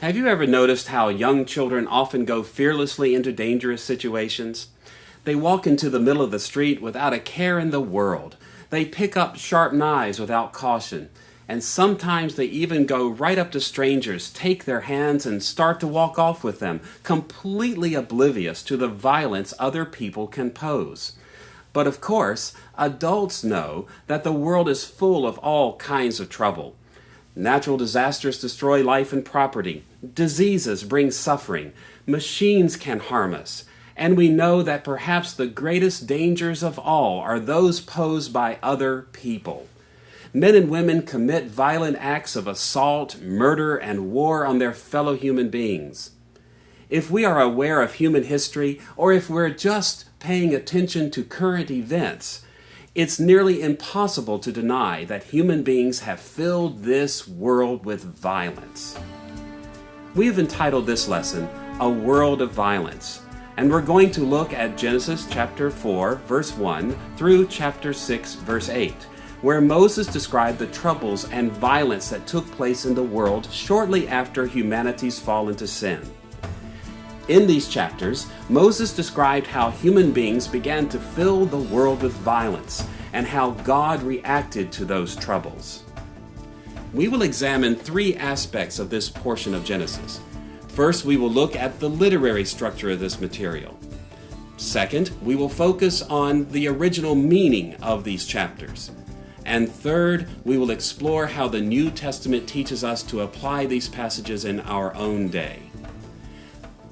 Have you ever noticed how young children often go fearlessly into dangerous situations? They walk into the middle of the street without a care in the world. They pick up sharp knives without caution. And sometimes they even go right up to strangers, take their hands, and start to walk off with them, completely oblivious to the violence other people can pose. But of course, adults know that the world is full of all kinds of trouble. Natural disasters destroy life and property. Diseases bring suffering. Machines can harm us. And we know that perhaps the greatest dangers of all are those posed by other people. Men and women commit violent acts of assault, murder, and war on their fellow human beings. If we are aware of human history, or if we're just paying attention to current events, it's nearly impossible to deny that human beings have filled this world with violence. We have entitled this lesson, A World of Violence, and we're going to look at Genesis chapter 4, verse 1 through chapter 6, verse 8, where Moses described the troubles and violence that took place in the world shortly after humanity's fall into sin. In these chapters, Moses described how human beings began to fill the world with violence and how God reacted to those troubles. We will examine three aspects of this portion of Genesis. First, we will look at the literary structure of this material. Second, we will focus on the original meaning of these chapters. And third, we will explore how the New Testament teaches us to apply these passages in our own day.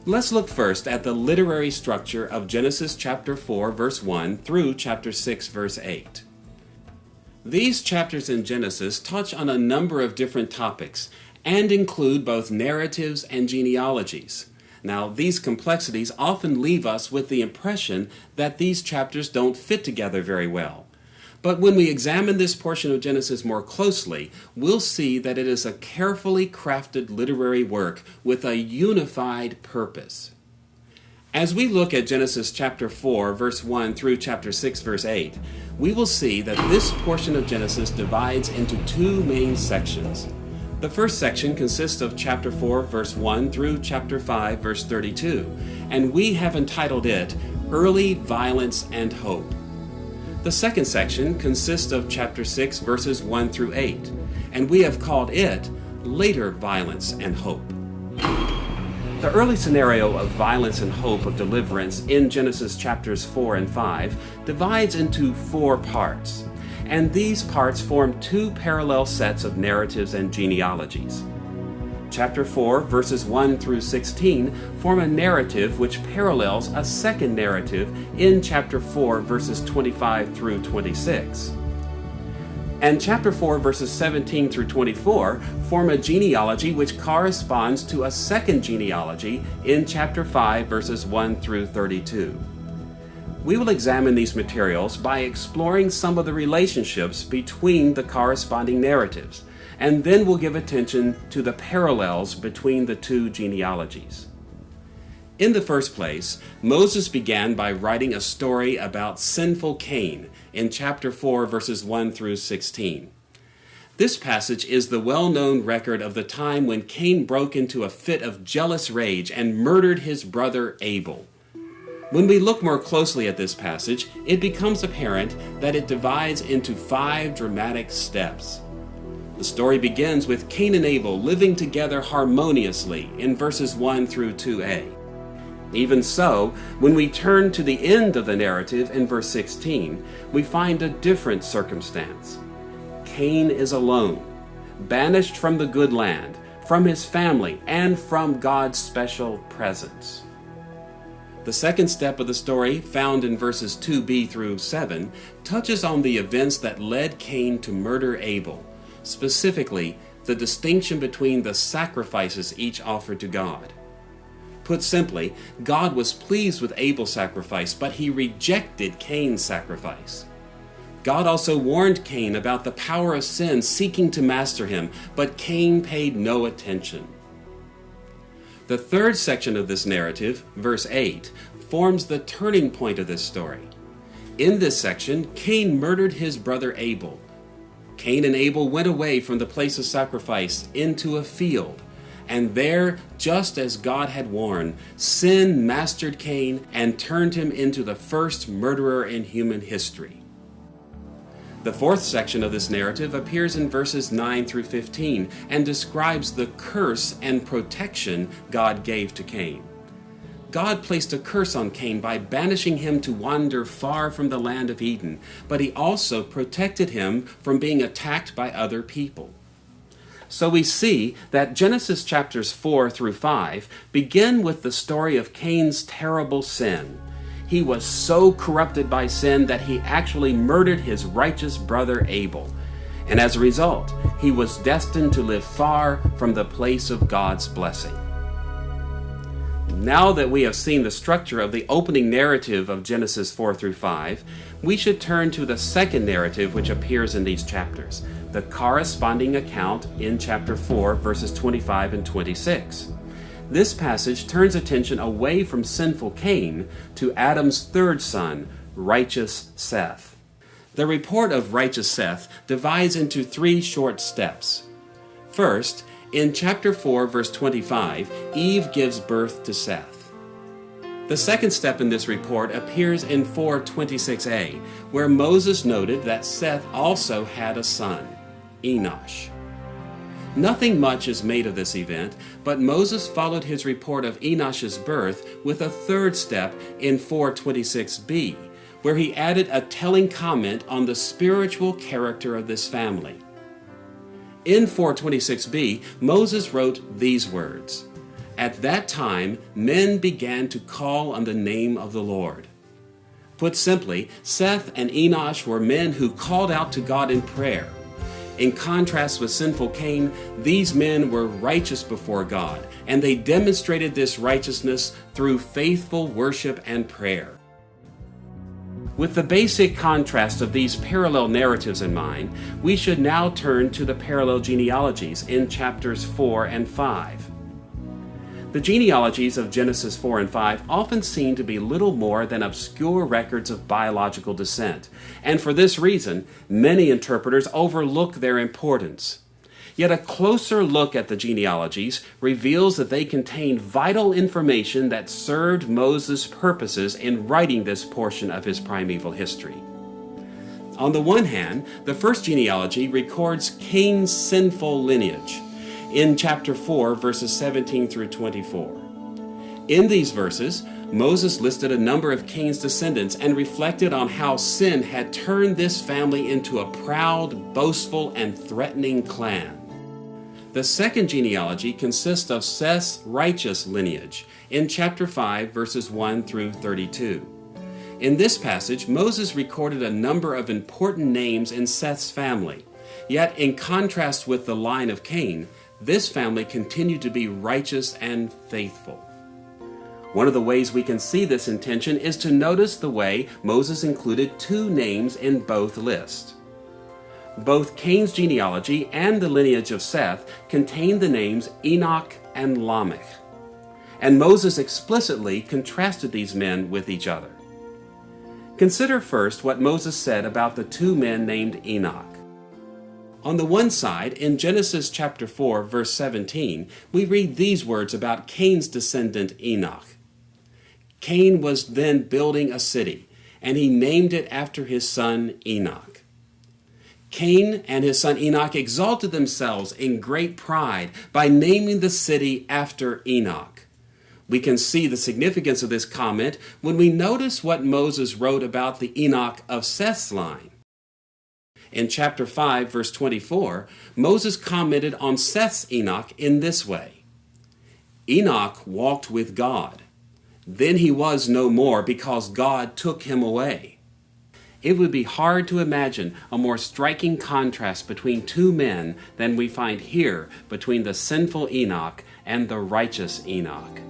Let's look first at the literary structure of Genesis chapter 4, verse 1 through chapter 6, verse 8. These chapters in Genesis touch on a number of different topics and include both narratives and genealogies. Now, these complexities often leave us with the impression that these chapters don't fit together very well. But when we examine this portion of Genesis more closely, we'll see that it is a carefully crafted literary work with a unified purpose. As we look at Genesis chapter 4, verse 1 through chapter 6, verse 8, we will see that this portion of Genesis divides into two main sections. The first section consists of chapter 4, verse 1 through chapter 5, verse 32, and we have entitled it Early Violence and Hope. The second section consists of chapter 6, verses 1 through 8, and we have called it Later Violence and Hope. The early scenario of violence and hope of deliverance in Genesis chapters 4 and 5 divides into four parts, and these parts form two parallel sets of narratives and genealogies. Chapter 4, verses 1 through 16 form a narrative which parallels a second narrative in chapter 4, verses 25 through 26. And chapter 4, verses 17 through 24 form a genealogy which corresponds to a second genealogy in chapter 5, verses 1 through 32. We will examine these materials by exploring some of the relationships between the corresponding narratives, and then we'll give attention to the parallels between the two genealogies. In the first place, Moses began by writing a story about sinful Cain in chapter 4, verses 1 through 16. This passage is the well-known record of the time when Cain broke into a fit of jealous rage and murdered his brother Abel. When we look more closely at this passage, it becomes apparent that it divides into 5 dramatic steps. The story begins with Cain and Abel living together harmoniously in verses 1 through 2a. Even so, when we turn to the end of the narrative in verse 16, we find a different circumstance. Cain is alone, banished from the good land, from his family, and from God's special presence. The second step of the story, found in verses 2b through 7, touches on the events that led Cain to murder Abel. Specifically, the distinction between the sacrifices each offered to God. Put simply, God was pleased with Abel's sacrifice, but he rejected Cain's sacrifice. God also warned Cain about the power of sin seeking to master him, but Cain paid no attention. The third section of this narrative, verse 8, forms the turning point of this story. In this section, Cain murdered his brother Abel. Cain and Abel went away from the place of sacrifice into a field, And there, just as God had warned, sin mastered Cain and turned him into the first murderer in human history. The fourth section of this narrative appears in verses 9 through 15 and describes the curse and protection God gave to Cain. God placed a curse on Cain by banishing him to wander far from the land of Eden, but he also protected him from being attacked by other people. So we see that Genesis chapters 4 through 5 begin with the story of Cain's terrible sin. He was so corrupted by sin that he actually murdered his righteous brother Abel. And as a result, he was destined to live far from the place of God's blessing. Now that we have seen the structure of the opening narrative of Genesis 4 through 5, we should turn to the second narrative which appears in these chapters, the corresponding account in chapter 4, verses 25 and 26. This passage turns attention away from sinful Cain to Adam's third son, righteous Seth. The report of righteous Seth divides into 3 short steps. First, in chapter 4, verse 25, Eve gives birth to Seth. The second step in this report appears in 4:26a, where Moses noted that Seth also had a son, Enosh. Nothing much is made of this event, but Moses followed his report of Enosh's birth with a third step in 4:26b, where he added a telling comment on the spiritual character of this family. In 4:26b, Moses wrote these words, "At that time, men began to call on the name of the Lord." Put simply, Seth and Enosh were men who called out to God in prayer. In contrast with sinful Cain, these men were righteous before God, and they demonstrated this righteousness through faithful worship and prayer. With the basic contrast of these parallel narratives in mind, we should now turn to the parallel genealogies in chapters 4 and 5. The genealogies of Genesis 4 and 5 often seem to be little more than obscure records of biological descent, and for this reason, many interpreters overlook their importance. Yet a closer look at the genealogies reveals that they contain vital information that served Moses' purposes in writing this portion of his primeval history. On the one hand, the first genealogy records Cain's sinful lineage in chapter 4, verses 17 through 24. In these verses, Moses listed a number of Cain's descendants and reflected on how sin had turned this family into a proud, boastful, and threatening clan. The second genealogy consists of Seth's righteous lineage in chapter 5, verses 1 through 32. In this passage, Moses recorded a number of important names in Seth's family. Yet, in contrast with the line of Cain, this family continued to be righteous and faithful. One of the ways we can see this intention is to notice the way Moses included 2 names in both lists. Both Cain's genealogy and the lineage of Seth contain the names Enoch and Lamech, and Moses explicitly contrasted these men with each other. Consider first what Moses said about the 2 men named Enoch. On the one side, in Genesis chapter 4, verse 17, we read these words about Cain's descendant Enoch. Cain was then building a city, and he named it after his son Enoch. Cain and his son Enoch exalted themselves in great pride by naming the city after Enoch. We can see the significance of this comment when we notice what Moses wrote about the Enoch of Seth's line. In chapter 5, verse 24, Moses commented on Seth's Enoch in this way: Enoch walked with God. Then he was no more because God took him away. It would be hard to imagine a more striking contrast between 2 men than we find here between the sinful Enoch and the righteous Enoch.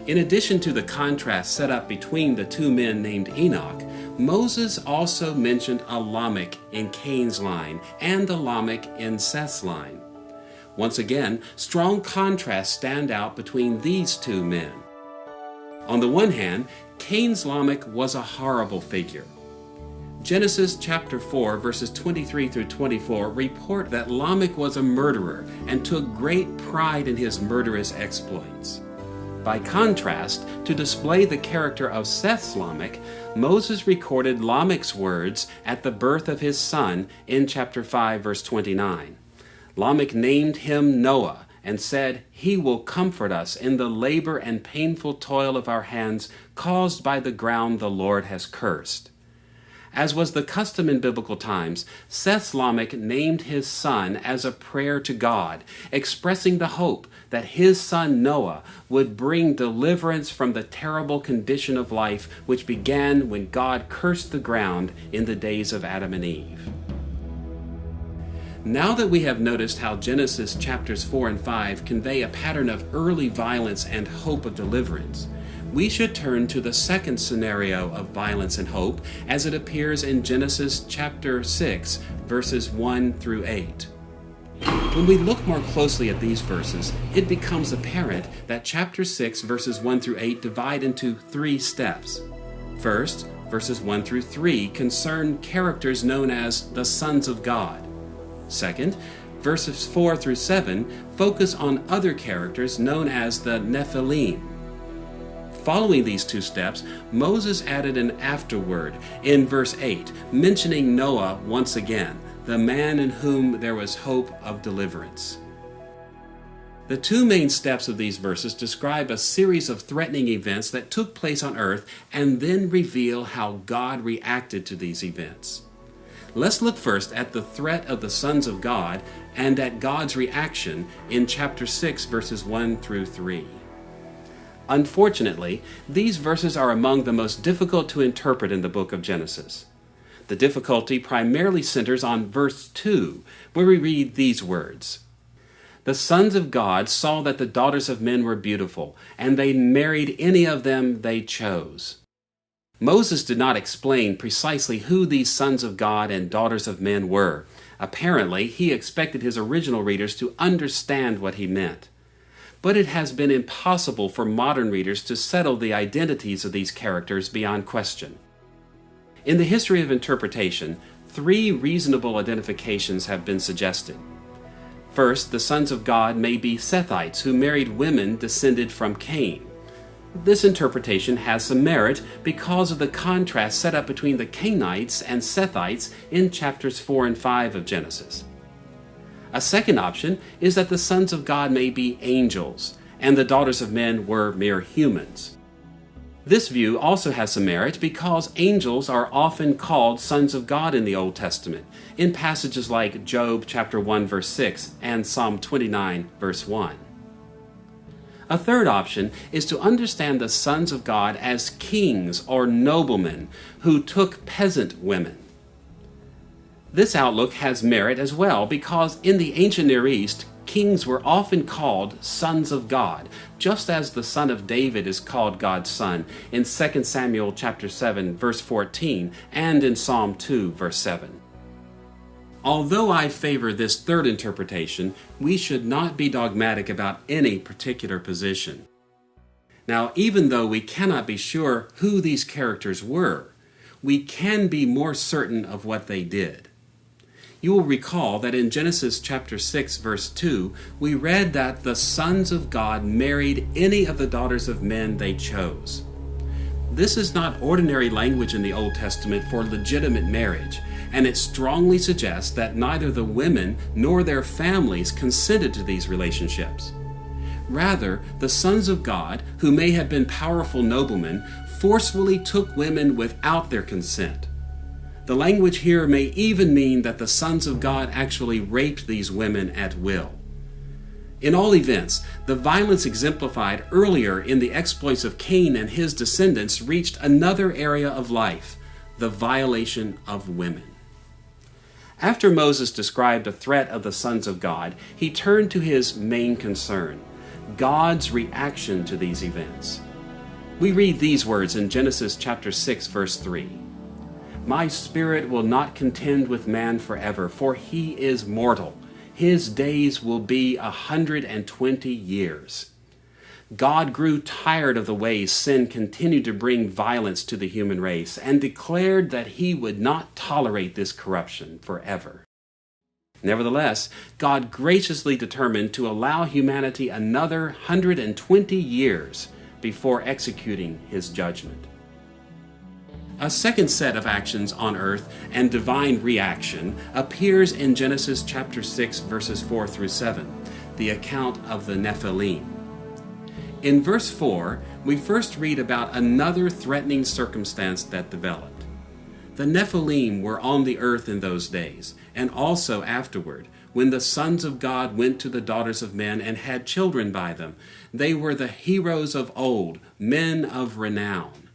In addition to the contrast set up between the 2 men named Enoch, Moses also mentioned a Lamech in Cain's line and the Lamech in Seth's line. Once again, strong contrasts stand out between these 2 men. On the one hand, Cain's Lamech was a horrible figure. Genesis chapter 4, verses 23 through 24 report that Lamech was a murderer and took great pride in his murderous exploits. By contrast, to display the character of Seth's Lamech, Moses recorded Lamech's words at the birth of his son in chapter 5, verse 29. Lamech named him Noah and said, "He will comfort us in the labor and painful toil of our hands caused by the ground the Lord has cursed." As was the custom in biblical times, Seth's Lamech named his son as a prayer to God, expressing the hope that his son Noah would bring deliverance from the terrible condition of life which began when God cursed the ground in the days of Adam and Eve. Now that we have noticed how Genesis chapters 4 and 5 convey a pattern of early violence and hope of deliverance, we should turn to the second scenario of violence and hope as it appears in Genesis chapter 6, verses 1 through 8. When we look more closely at these verses, it becomes apparent that chapter 6, verses 1 through 8 divide into three steps. First, verses 1 through 3 concern characters known as the sons of God. Second, verses 4 through 7 focus on other characters known as the Nephilim. Following these two steps, Moses added an afterword in verse 8, mentioning Noah once again, the man in whom there was hope of deliverance. The two main steps of these verses describe a series of threatening events that took place on earth and then reveal how God reacted to these events. Let's look first at the threat of the sons of God and at God's reaction in chapter 6, verses 1 through 3. Unfortunately, these verses are among the most difficult to interpret in the book of Genesis. The difficulty primarily centers on verse 2, where we read these words. The sons of God saw that the daughters of men were beautiful, and they married any of them they chose. Moses did not explain precisely who these sons of God and daughters of men were. Apparently, he expected his original readers to understand what he meant. But it has been impossible for modern readers to settle the identities of these characters beyond question. In the history of interpretation, three reasonable identifications have been suggested. First, the sons of God may be Sethites who married women descended from Cain. This interpretation has some merit because of the contrast set up between the Cainites and Sethites in chapters 4 and 5 of Genesis. A second option is that the sons of God may be angels, and the daughters of men were mere humans. This view also has some merit because angels are often called sons of God in the Old Testament, in passages like Job chapter 1 verse 6 and Psalm 29 verse 1. A third option is to understand the sons of God as kings or noblemen who took peasant women. This outlook has merit as well because in the ancient Near East, kings were often called sons of God, just as the son of David is called God's son in 2 Samuel chapter 7 verse 14 and in Psalm 2 verse 7. Although I favor this third interpretation, we should not be dogmatic about any particular position. Now, even though we cannot be sure who these characters were, we can be more certain of what they did. You will recall that in Genesis chapter 6 verse 2, we read that the sons of God married any of the daughters of men they chose. This is not ordinary language in the Old Testament for legitimate marriage, and it strongly suggests that neither the women nor their families consented to these relationships. Rather, the sons of God, who may have been powerful noblemen, forcefully took women without their consent. The language here may even mean that the sons of God actually raped these women at will. In all events, the violence exemplified earlier in the exploits of Cain and his descendants reached another area of life, the violation of women. After Moses described the threat of the sons of God, he turned to his main concern, God's reaction to these events. We read these words in Genesis chapter 6, verse 3. My spirit will not contend with man forever, for he is mortal. His days will be 120 years. God grew tired of the ways sin continued to bring violence to the human race and declared that he would not tolerate this corruption forever. Nevertheless, God graciously determined to allow humanity another 120 years before executing his judgment. A second set of actions on earth and divine reaction appears in Genesis chapter 6, verses 4 through 7, the account of the Nephilim. In verse 4, we first read about another threatening circumstance that developed. The Nephilim were on the earth in those days, and also afterward, when the sons of God went to the daughters of men and had children by them. They were the heroes of old, men of renown.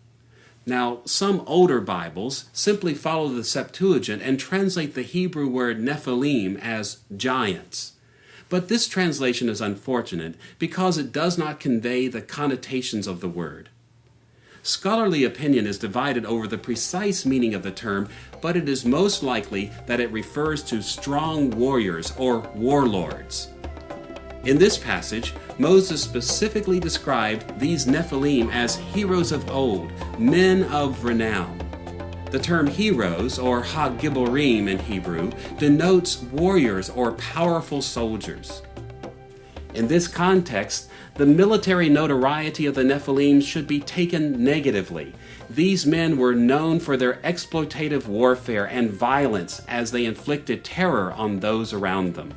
Now, some older Bibles simply follow the Septuagint and translate the Hebrew word Nephilim as giants. But this translation is unfortunate because it does not convey the connotations of the word. Scholarly opinion is divided over the precise meaning of the term, but it is most likely that it refers to strong warriors or warlords. In this passage, Moses specifically described these Nephilim as heroes of old, men of renown. The term heroes, or ha-giborim in Hebrew, denotes warriors or powerful soldiers. In this context, the military notoriety of the Nephilim should be taken negatively. These men were known for their exploitative warfare and violence as they inflicted terror on those around them.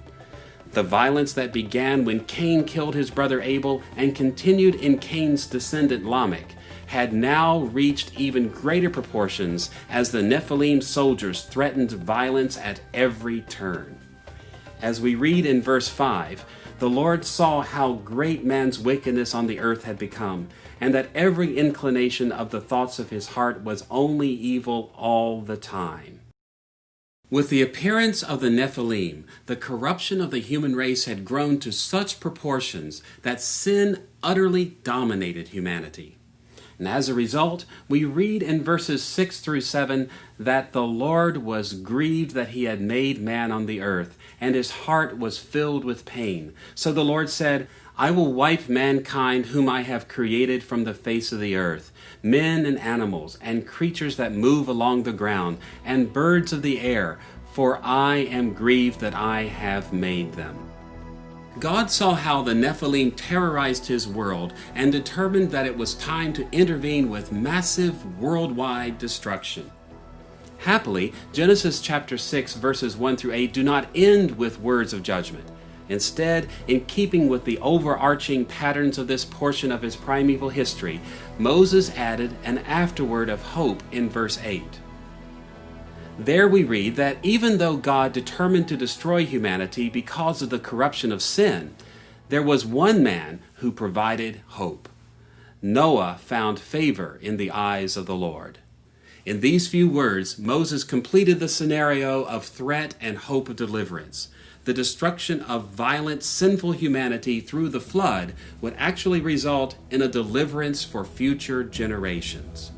The violence that began when Cain killed his brother Abel and continued in Cain's descendant Lamech had now reached even greater proportions as the Nephilim soldiers threatened violence at every turn. As we read in verse 5, the Lord saw how great man's wickedness on the earth had become, and that every inclination of the thoughts of his heart was only evil all the time. With the appearance of the Nephilim, the corruption of the human race had grown to such proportions that sin utterly dominated humanity. And as a result, we read in verses 6 through 7 that the Lord was grieved that he had made man on the earth, and his heart was filled with pain. So the Lord said, I will wipe mankind whom I have created from the face of the earth, men and animals, and creatures that move along the ground, and birds of the air, for I am grieved that I have made them. God saw how the Nephilim terrorized his world and determined that it was time to intervene with massive worldwide destruction. Happily, Genesis chapter 6 verses 1 through 8 do not end with words of judgment. Instead, in keeping with the overarching patterns of this portion of his primeval history, Moses added an afterword of hope in verse 8. There we read that even though God determined to destroy humanity because of the corruption of sin, there was one man who provided hope. Noah found favor in the eyes of the Lord. In these few words, Moses completed the scenario of threat and hope of deliverance. The destruction of violent, sinful humanity through the flood would actually result in a deliverance for future generations.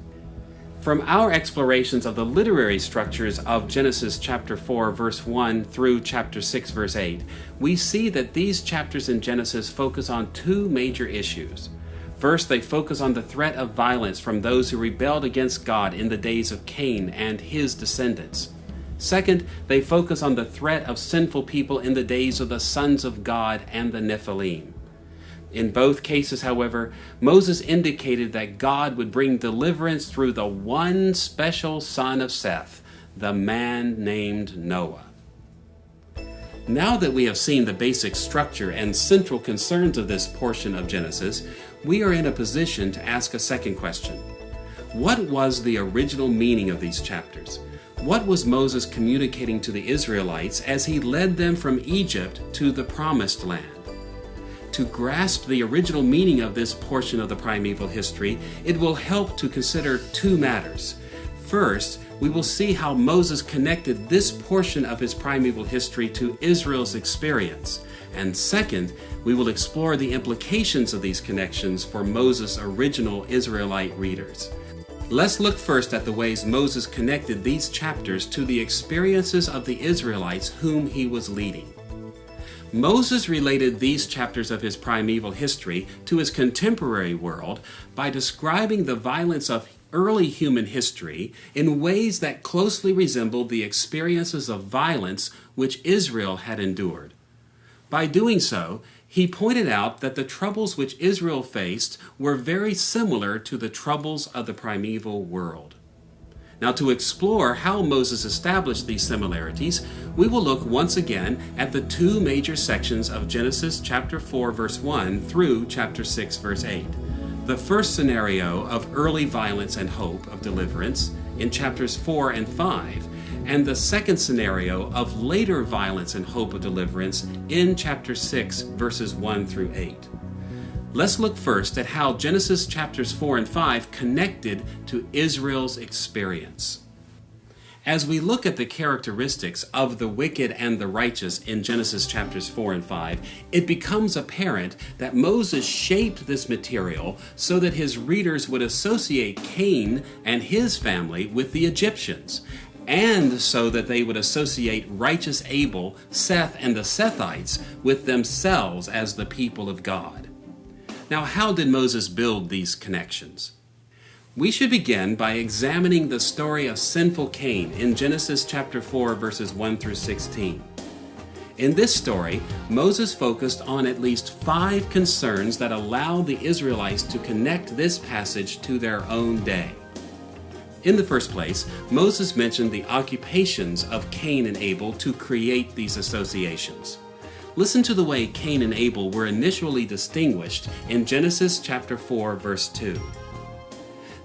From our explorations of the literary structures of Genesis chapter 4 verse 1 through chapter 6 verse 8, we see that these chapters in Genesis focus on two major issues. First, they focus on the threat of violence from those who rebelled against God in the days of Cain and his descendants. Second, they focus on the threat of sinful people in the days of the sons of God and the Nephilim. In both cases, however, Moses indicated that God would bring deliverance through the one special son of Seth, the man named Noah. Now that we have seen the basic structure and central concerns of this portion of Genesis, we are in a position to ask a second question. What was the original meaning of these chapters? What was Moses communicating to the Israelites as he led them from Egypt to the Promised Land? To grasp the original meaning of this portion of the primeval history, it will help to consider two matters. First, we will see how Moses connected this portion of his primeval history to Israel's experience. And second, we will explore the implications of these connections for Moses' original Israelite readers. Let's look first at the ways Moses connected these chapters to the experiences of the Israelites whom he was leading. Moses related these chapters of his primeval history to his contemporary world by describing the violence of early human history in ways that closely resembled the experiences of violence which Israel had endured. By doing so, he pointed out that the troubles which Israel faced were very similar to the troubles of the primeval world. Now, to explore how Moses established these similarities, we will look once again at the two major sections of Genesis chapter 4 verse 1 through chapter 6 verse 8. The first scenario of early violence and hope of deliverance in chapters 4 and 5, and the second scenario of later violence and hope of deliverance in chapter 6 verses 1 through 8. Let's look first at how Genesis chapters 4 and 5 connected to Israel's experience. As we look at the characteristics of the wicked and the righteous in Genesis chapters 4 and 5, it becomes apparent that Moses shaped this material so that his readers would associate Cain and his family with the Egyptians, and so that they would associate righteous Abel, Seth, and the Sethites with themselves as the people of God. Now, how did Moses build these connections? We should begin by examining the story of sinful Cain in Genesis chapter 4, verses 1 through 16. In this story, Moses focused on at least 5 concerns that allow the Israelites to connect this passage to their own day. In the first place, Moses mentioned the occupations of Cain and Abel to create these associations. Listen to the way Cain and Abel were initially distinguished in Genesis chapter 4, verse 2.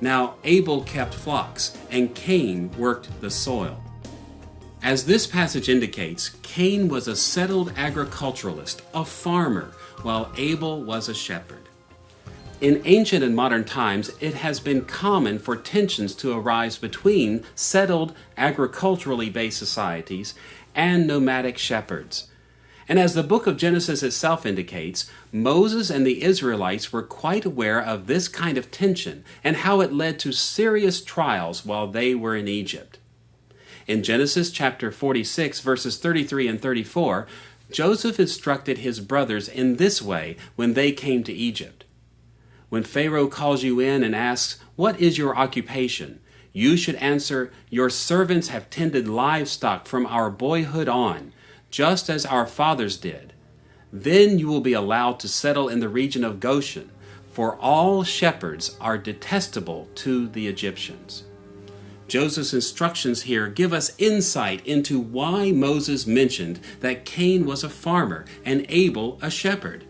Now Abel kept flocks, and Cain worked the soil. As this passage indicates, Cain was a settled agriculturalist, a farmer, while Abel was a shepherd. In ancient and modern times, it has been common for tensions to arise between settled, agriculturally based societies and nomadic shepherds. And as the book of Genesis itself indicates, Moses and the Israelites were quite aware of this kind of tension and how it led to serious trials while they were in Egypt. In Genesis chapter 46, verses 33 and 34, Joseph instructed his brothers in this way when they came to Egypt. When Pharaoh calls you in and asks, "What is your occupation?" you should answer, "Your servants have tended livestock from our boyhood on, just as our fathers did. Then you will be allowed to settle in the region of Goshen, for all shepherds are detestable to the Egyptians." Joseph's instructions here give us insight into why Moses mentioned that Cain was a farmer and Abel a shepherd.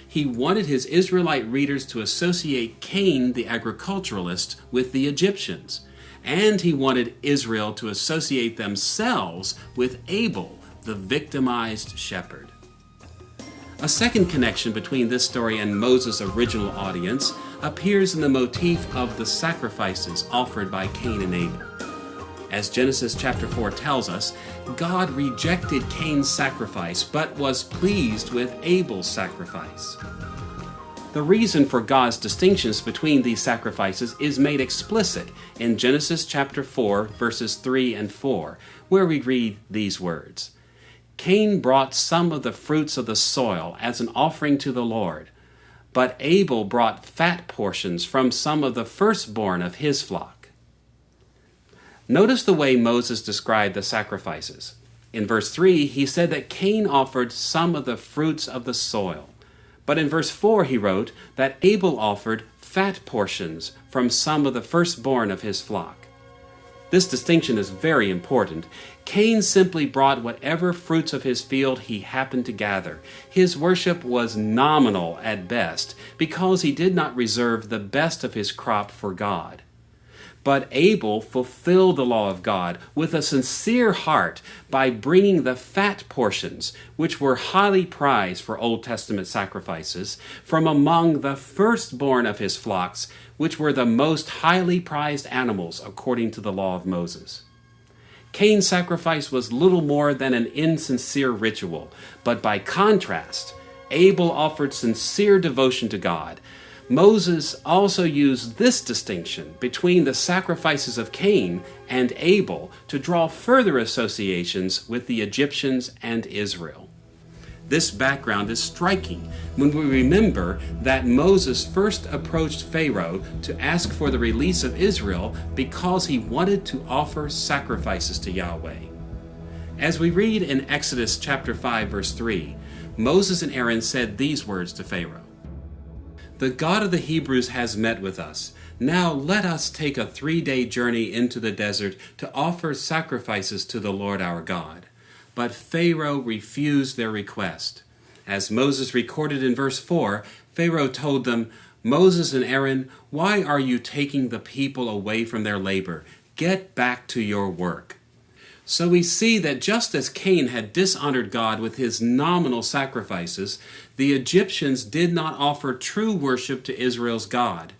He wanted his Israelite readers to associate Cain, the agriculturalist, with the Egyptians, and he wanted Israel to associate themselves with Abel, the victimized shepherd. A second connection between this story and Moses' original audience appears in the motif of the sacrifices offered by Cain and Abel. As Genesis chapter 4 tells us, God rejected Cain's sacrifice but was pleased with Abel's sacrifice. The reason for God's distinctions between these sacrifices is made explicit in Genesis chapter 4, verses 3 and 4, where we read these words. Cain brought some of the fruits of the soil as an offering to the Lord, but Abel brought fat portions from some of the firstborn of his flock. Notice the way Moses described the sacrifices. In verse 3, he said that Cain offered some of the fruits of the soil. But in verse 4, he wrote that Abel offered fat portions from some of the firstborn of his flock. This distinction is very important. Cain simply brought whatever fruits of his field he happened to gather. His worship was nominal at best because he did not reserve the best of his crop for God. But Abel fulfilled the law of God with a sincere heart by bringing the fat portions, which were highly prized for Old Testament sacrifices, from among the firstborn of his flocks, which were the most highly prized animals according to the law of Moses. Cain's sacrifice was little more than an insincere ritual, but by contrast, Abel offered sincere devotion to God. Moses also used this distinction between the sacrifices of Cain and Abel to draw further associations with the Egyptians and Israel. This background is striking when we remember that Moses first approached Pharaoh to ask for the release of Israel because he wanted to offer sacrifices to Yahweh. As we read in Exodus chapter 5, verse 3, Moses and Aaron said these words to Pharaoh: "The God of the Hebrews has met with us. Now let us take a 3-day journey into the desert to offer sacrifices to the Lord our God." But Pharaoh refused their request. As Moses recorded in verse 4, Pharaoh told them, "Moses and Aaron, why are you taking the people away from their labor? Get back to your work." So we see that just as Cain had dishonored God with his nominal sacrifices, the Egyptians did not offer true worship to Israel's God.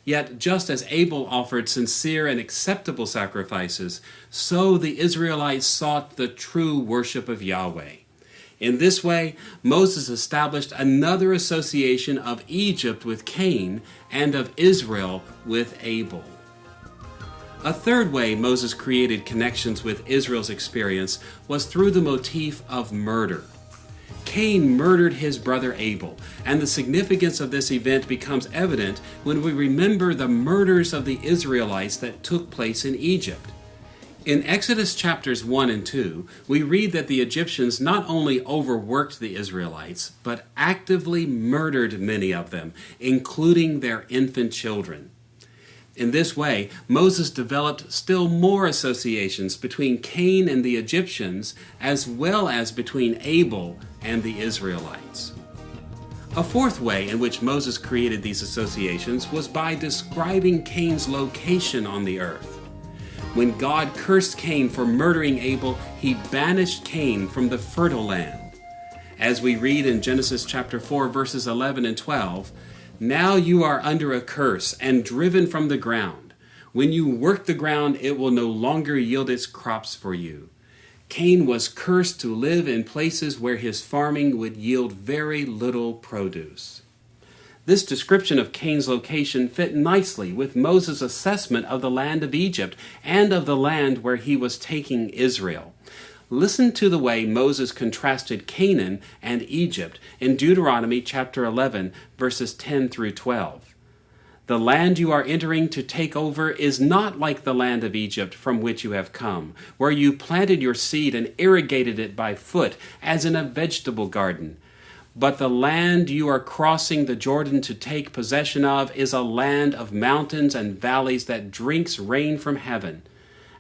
Yet just as Abel offered sincere and acceptable sacrifices, so the Israelites sought the true worship of Yahweh. In this way, Moses established another association of Egypt with Cain and of Israel with Abel. A third way Moses created connections with Israel's experience was through the motif of murder. Cain murdered his brother Abel, and the significance of this event becomes evident when we remember the murders of the Israelites that took place in Egypt. In Exodus chapters 1 and 2, we read that the Egyptians not only overworked the Israelites, but actively murdered many of them, including their infant children. In this way, Moses developed still more associations between Cain and the Egyptians, as well as between Abel and the Israelites. A fourth way in which Moses created these associations was by describing Cain's location on the earth. When God cursed Cain for murdering Abel, he banished Cain from the fertile land. As we read in Genesis chapter 4, verses 11 and 12, "Now you are under a curse and driven from the ground. When you work the ground, it will no longer yield its crops for you." Cain was cursed to live in places where his farming would yield very little produce. This description of Cain's location fit nicely with Moses' assessment of the land of Egypt and of the land where he was taking Israel. Listen to the way Moses contrasted Canaan and Egypt in Deuteronomy chapter 11, verses 10 through 12. "The land you are entering to take over is not like the land of Egypt from which you have come, where you planted your seed and irrigated it by foot, as in a vegetable garden. But the land you are crossing the Jordan to take possession of is a land of mountains and valleys that drinks rain from heaven.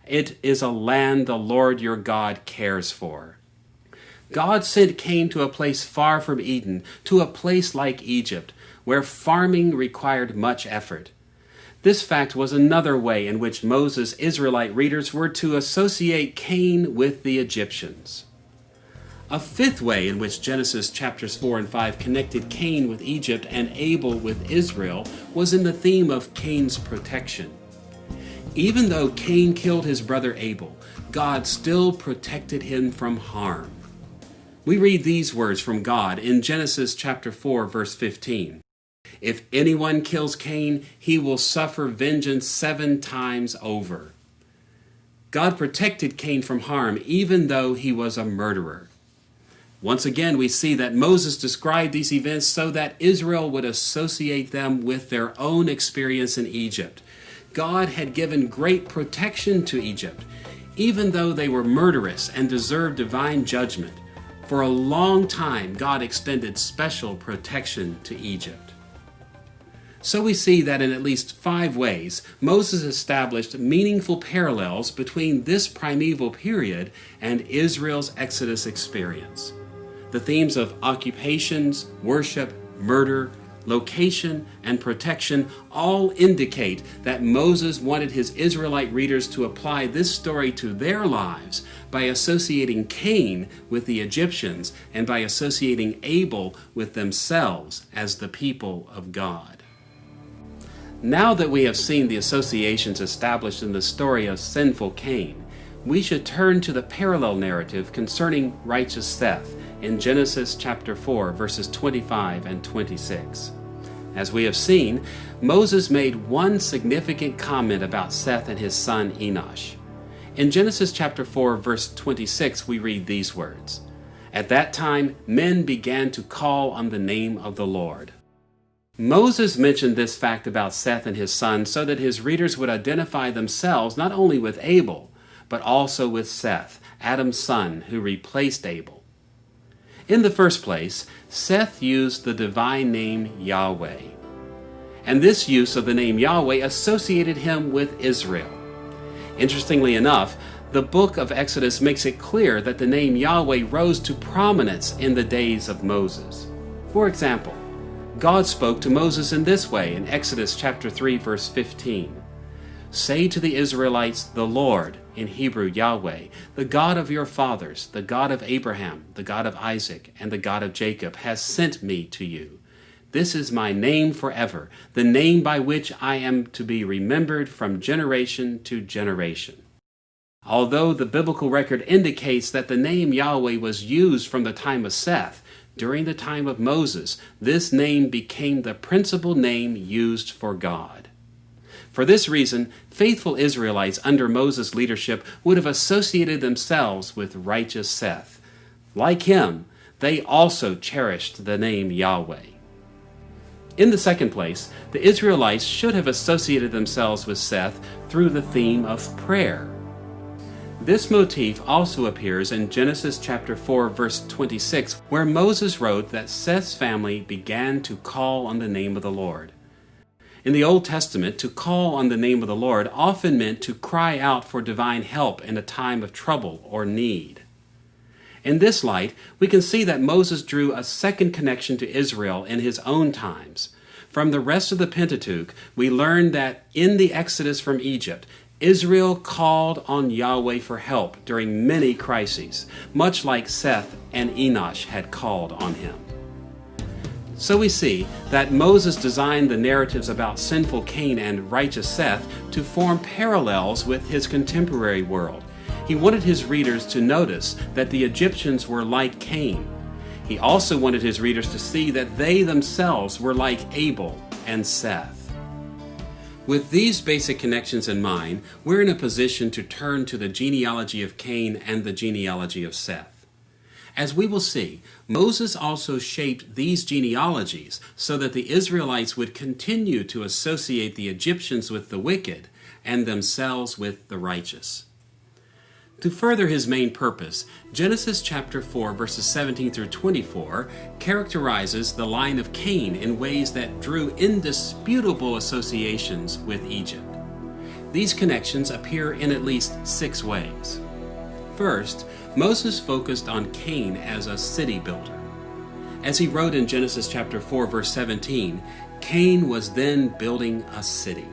It is a land the Lord your God cares for." God sent Cain to a place far from Eden, to a place like Egypt, where farming required much effort. This fact was another way in which Moses' Israelite readers were to associate Cain with the Egyptians. A fifth way in which Genesis chapters 4 and 5 connected Cain with Egypt and Abel with Israel was in the theme of Cain's protection. Even though Cain killed his brother Abel, God still protected him from harm. We read these words from God in Genesis chapter 4, verse 15. "If anyone kills Cain, he will suffer vengeance 7 times over." God protected Cain from harm even though he was a murderer. Once again, we see that Moses described these events so that Israel would associate them with their own experience in Egypt. God had given great protection to Egypt, even though they were murderous and deserved divine judgment. For a long time, God extended special protection to Egypt. So we see that in at least 5 ways, Moses established meaningful parallels between this primeval period and Israel's Exodus experience. The themes of occupations, worship, murder, location, and protection all indicate that Moses wanted his Israelite readers to apply this story to their lives by associating Cain with the Egyptians and by associating Abel with themselves as the people of God. Now that we have seen the associations established in the story of sinful Cain, we should turn to the parallel narrative concerning righteous Seth in Genesis chapter 4, verses 25 and 26. As we have seen, Moses made one significant comment about Seth and his son Enosh. In Genesis chapter 4, verse 26, we read these words, At that time, men began to call on the name of the Lord. Moses mentioned this fact about Seth and his son so that his readers would identify themselves not only with Abel, but also with Seth, Adam's son, who replaced Abel. In the first place, Seth used the divine name Yahweh, and this use of the name Yahweh associated him with Israel. Interestingly enough, the book of Exodus makes it clear that the name Yahweh rose to prominence in the days of Moses. For example, God spoke to Moses in this way in Exodus chapter 3, verse 15. Say to the Israelites, the Lord, in Hebrew Yahweh, the God of your fathers, the God of Abraham, the God of Isaac, and the God of Jacob, has sent me to you. This is my name forever, the name by which I am to be remembered from generation to generation. Although the biblical record indicates that the name Yahweh was used from the time of Seth, during the time of Moses, this name became the principal name used for God. For this reason, faithful Israelites under Moses' leadership would have associated themselves with righteous Seth. Like him, they also cherished the name Yahweh. In the second place, the Israelites should have associated themselves with Seth through the theme of prayer. This motif also appears in Genesis chapter 4, verse 26, where Moses wrote that Seth's family began to call on the name of the Lord. In the Old Testament, to call on the name of the Lord often meant to cry out for divine help in a time of trouble or need. In this light, we can see that Moses drew a second connection to Israel in his own times. From the rest of the Pentateuch, we learn that in the Exodus from Egypt, Israel called on Yahweh for help during many crises, much like Seth and Enosh had called on him. So we see that Moses designed the narratives about sinful Cain and righteous Seth to form parallels with his contemporary world. He wanted his readers to notice that the Egyptians were like Cain. He also wanted his readers to see that they themselves were like Abel and Seth. With these basic connections in mind, we're in a position to turn to the genealogy of Cain and the genealogy of Seth. As we will see, Moses also shaped these genealogies so that the Israelites would continue to associate the Egyptians with the wicked and themselves with the righteous. To further his main purpose, Genesis chapter 4, verses 17 through 24 characterizes the line of Cain in ways that drew indisputable associations with Egypt. These connections appear in at least 6 ways. First, Moses focused on Cain as a city builder. As he wrote in Genesis chapter 4, verse 17, Cain was then building a city.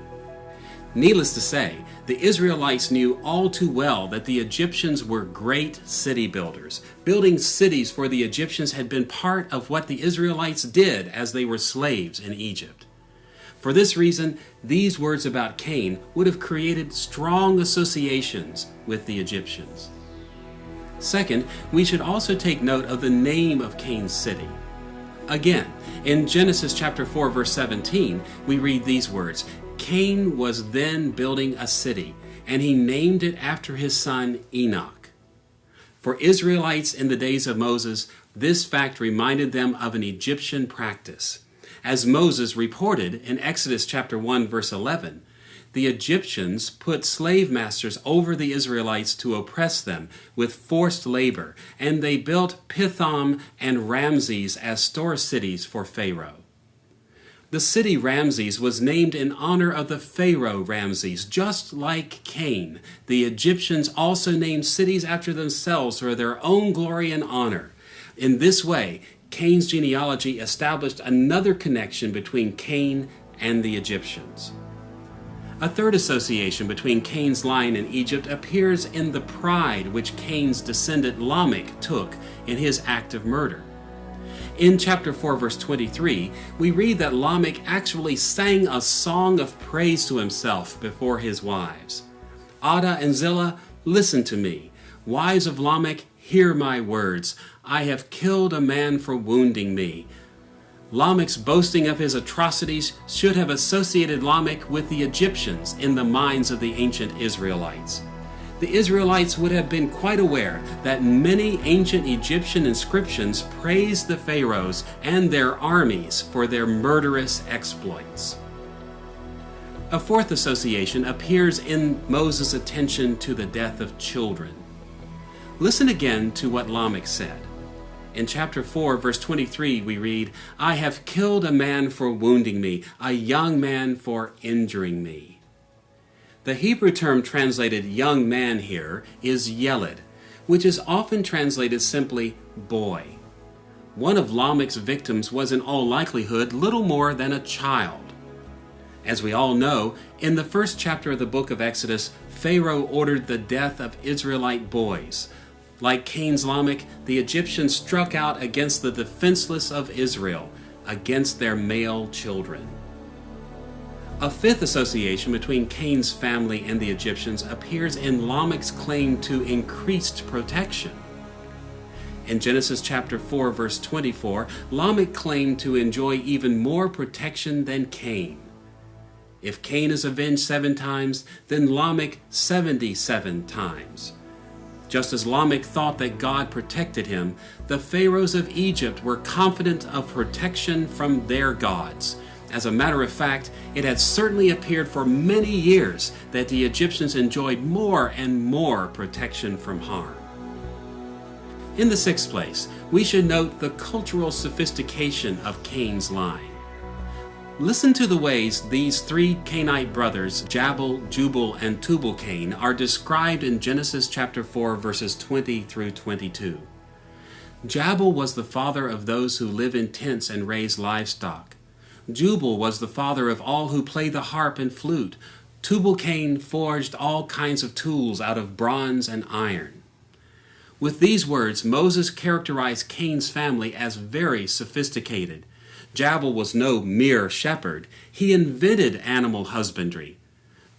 Needless to say, the Israelites knew all too well that the Egyptians were great city builders. Building cities for the Egyptians had been part of what the Israelites did as they were slaves in Egypt. For this reason, these words about Cain would have created strong associations with the Egyptians. Second, we should also take note of the name of Cain's city. Again, in Genesis chapter 4, verse 17, we read these words, Cain was then building a city, and he named it after his son Enoch. For Israelites in the days of Moses, this fact reminded them of an Egyptian practice. As Moses reported in Exodus chapter 1, verse 11, the Egyptians put slave masters over the Israelites to oppress them with forced labor, and they built Pithom and Ramses as store cities for Pharaoh. The city Ramses was named in honor of the Pharaoh Ramses. Just like Cain, the Egyptians also named cities after themselves for their own glory and honor. In this way, Cain's genealogy established another connection between Cain and the Egyptians. A third association between Cain's line and Egypt appears in the pride which Cain's descendant Lamech took in his act of murder. In chapter 4, verse 23, we read that Lamech actually sang a song of praise to himself before his wives. Adah and Zillah, listen to me. Wives of Lamech, hear my words. I have killed a man for wounding me. Lamech's boasting of his atrocities should have associated Lamech with the Egyptians in the minds of the ancient Israelites. The the Israelites would have been quite aware that many ancient Egyptian inscriptions praised the pharaohs and their armies for their murderous exploits. A fourth association appears in Moses' attention to the death of children. Listen again to what Lamech said. In chapter 4, verse 23, we read, "I have killed a man for wounding me, a young man for injuring me." The Hebrew term translated young man here is yeled, which is often translated simply boy. One of Lamech's victims was in all likelihood little more than a child. As we all know, in the first chapter of the book of Exodus, Pharaoh ordered the death of Israelite boys. Like Cain's Lamech, the Egyptians struck out against the defenseless of Israel, against their male children. A fifth association between Cain's family and the Egyptians appears in Lamech's claim to increased protection. In Genesis chapter 4, verse 24, Lamech claimed to enjoy even more protection than Cain. If Cain is avenged 7 times, then Lamech 77 times. Just as Lamech thought that God protected him, the pharaohs of Egypt were confident of protection from their gods. As a matter of fact, it had certainly appeared for many years that the Egyptians enjoyed more and more protection from harm. In the sixth place, we should note the cultural sophistication of Cain's line. Listen to the ways these 3 Cainite brothers, Jabal, Jubal, and Tubal-Cain, are described in Genesis chapter 4, verses 20 through 22. Jabal was the father of those who live in tents and raise livestock. Jubal was the father of all who play the harp and flute. Tubal-Cain forged all kinds of tools out of bronze and iron. With these words, Moses characterized Cain's family as very sophisticated. Jabal was no mere shepherd. He invented animal husbandry.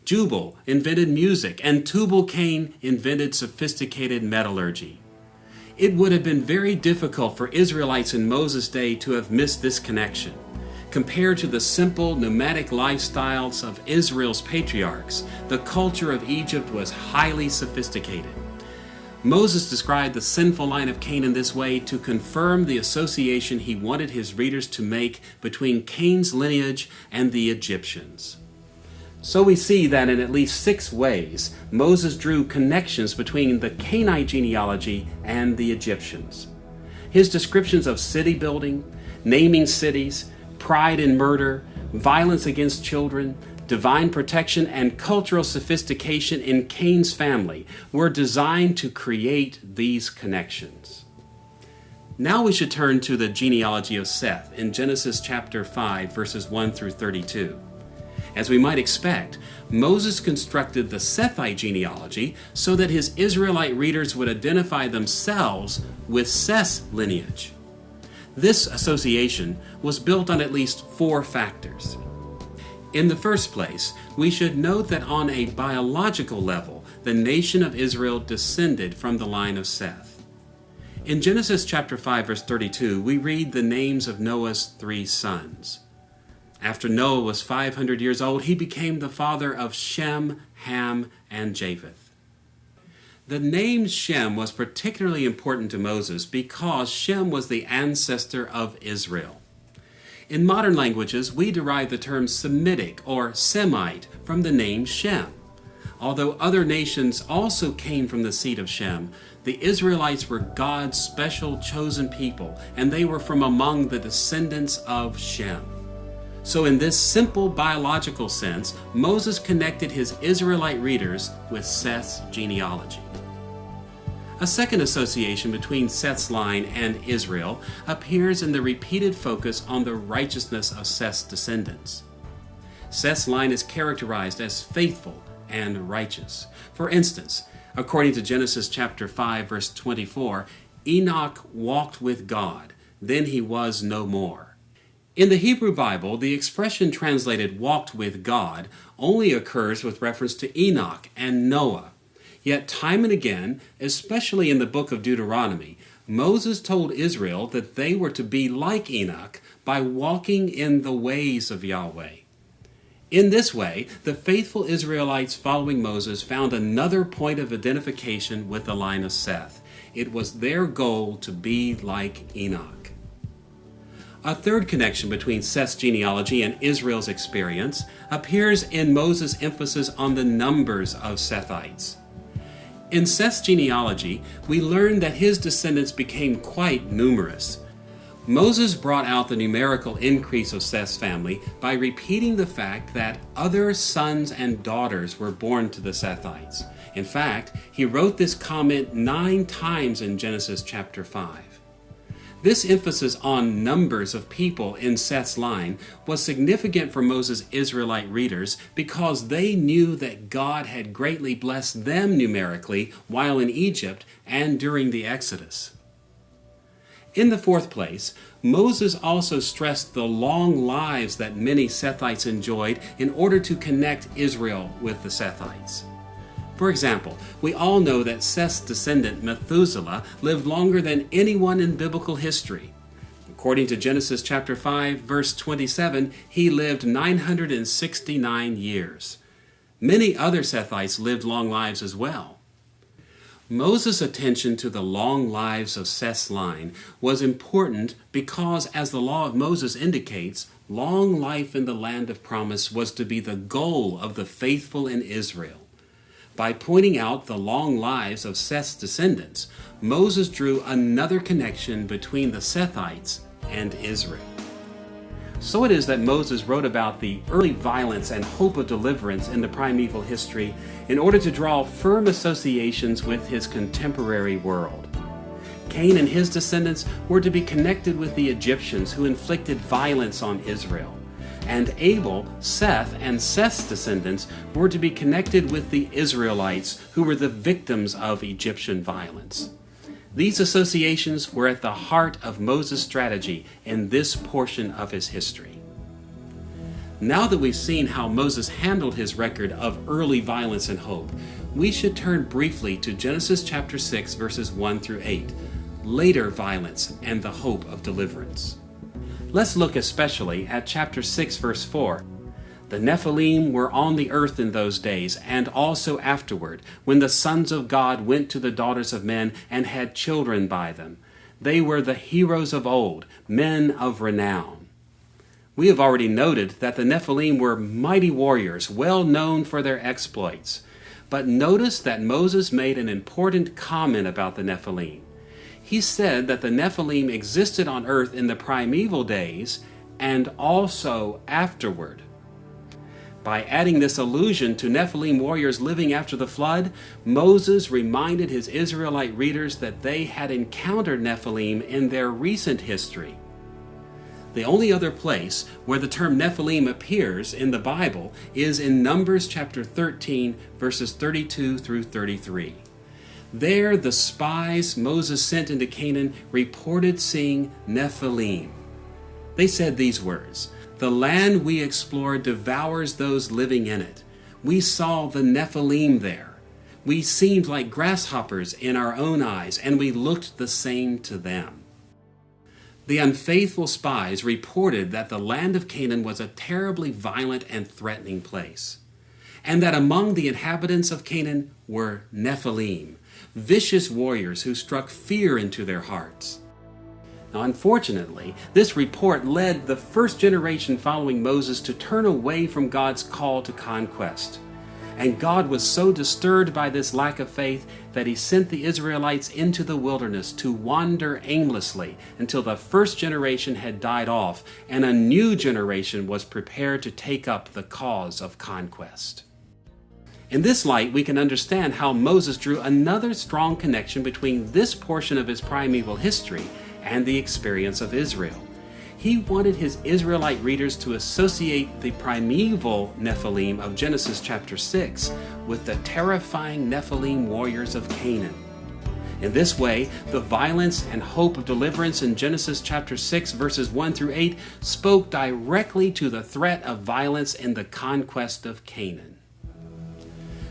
Jubal invented music, and Tubal-Cain invented sophisticated metallurgy. It would have been very difficult for Israelites in Moses' day to have missed this connection. Compared to the simple nomadic lifestyles of Israel's patriarchs, the culture of Egypt was highly sophisticated. Moses described the sinful line of Cain in this way to confirm the association he wanted his readers to make between Cain's lineage and the Egyptians. So we see that in at least 6 ways, Moses drew connections between the Cainite genealogy and the Egyptians. His descriptions of city building, naming cities, pride in murder, violence against children, divine protection, and cultural sophistication in Cain's family were designed to create these connections. Now we should turn to the genealogy of Seth in Genesis chapter 5, verses 1 through 32. As we might expect, Moses constructed the Sethite genealogy so that his Israelite readers would identify themselves with Seth's lineage. This association was built on at least 4 factors. In the first place, we should note that on a biological level, the nation of Israel descended from the line of Seth. In Genesis chapter 5, verse 32, we read the names of Noah's 3 sons. After Noah was 500 years old, he became the father of Shem, Ham, and Japheth. The name Shem was particularly important to Moses because Shem was the ancestor of Israel. In modern languages, we derive the term Semitic or Semite from the name Shem. Although other nations also came from the seed of Shem, the Israelites were God's special chosen people, and they were from among the descendants of Shem. So in this simple biological sense, Moses connected his Israelite readers with Seth's genealogy. A second association between Seth's line and Israel appears in the repeated focus on the righteousness of Seth's descendants. Seth's line is characterized as faithful and righteous. For instance, according to Genesis chapter 5, verse 24, Enoch walked with God, then he was no more. In the Hebrew Bible, the expression translated walked with God only occurs with reference to Enoch and Noah. Yet time and again, especially in the book of Deuteronomy, Moses told Israel that they were to be like Enoch by walking in the ways of Yahweh. In this way, the faithful Israelites following Moses found another point of identification with the line of Seth. It was their goal to be like Enoch. A third connection between Seth's genealogy and Israel's experience appears in Moses' emphasis on the numbers of Sethites. In Seth's genealogy, we learn that his descendants became quite numerous. Moses brought out the numerical increase of Seth's family by repeating the fact that other sons and daughters were born to the Sethites. In fact, he wrote this comment 9 times in Genesis chapter 5. This emphasis on numbers of people in Seth's line was significant for Moses' Israelite readers because they knew that God had greatly blessed them numerically while in Egypt and during the Exodus. In the fourth place, Moses also stressed the long lives that many Sethites enjoyed in order to connect Israel with the Sethites. For example, we all know that Seth's descendant Methuselah lived longer than anyone in biblical history. According to Genesis chapter 5, verse 27, he lived 969 years. Many other Sethites lived long lives as well. Moses' attention to the long lives of Seth's line was important because, as the law of Moses indicates, long life in the land of promise was to be the goal of the faithful in Israel. By pointing out the long lives of Seth's descendants, Moses drew another connection between the Sethites and Israel. So it is that Moses wrote about the early violence and hope of deliverance in the primeval history in order to draw firm associations with his contemporary world. Cain and his descendants were to be connected with the Egyptians who inflicted violence on Israel. And Abel, Seth, and Seth's descendants were to be connected with the Israelites who were the victims of Egyptian violence. These associations were at the heart of Moses' strategy in this portion of his history. Now that we've seen how Moses handled his record of early violence and hope, we should turn briefly to Genesis chapter 6, verses 1 through 8, later violence and the hope of deliverance. Let's look especially at chapter 6, verse 4. The Nephilim were on the earth in those days, and also afterward, when the sons of God went to the daughters of men and had children by them. They were the heroes of old, men of renown. We have already noted that the Nephilim were mighty warriors, well known for their exploits. But notice that Moses made an important comment about the Nephilim. He said that the Nephilim existed on earth in the primeval days and also afterward. By adding this allusion to Nephilim warriors living after the flood, Moses reminded his Israelite readers that they had encountered Nephilim in their recent history. The only other place where the term Nephilim appears in the Bible is in Numbers chapter 13, verses 32 through 33. There, the spies Moses sent into Canaan reported seeing Nephilim. They said these words, "The land we explored devours those living in it. We saw the Nephilim there. We seemed like grasshoppers in our own eyes, and we looked the same to them." The unfaithful spies reported that the land of Canaan was a terribly violent and threatening place, and that among the inhabitants of Canaan were Nephilim, vicious warriors who struck fear into their hearts. Now, unfortunately, this report led the first generation following Moses to turn away from God's call to conquest. And God was so disturbed by this lack of faith that he sent the Israelites into the wilderness to wander aimlessly until the first generation had died off and a new generation was prepared to take up the cause of conquest. In this light, we can understand how Moses drew another strong connection between this portion of his primeval history and the experience of Israel. He wanted his Israelite readers to associate the primeval Nephilim of Genesis chapter 6 with the terrifying Nephilim warriors of Canaan. In this way, the violence and hope of deliverance in Genesis chapter 6 verses 1 through 8 spoke directly to the threat of violence in the conquest of Canaan.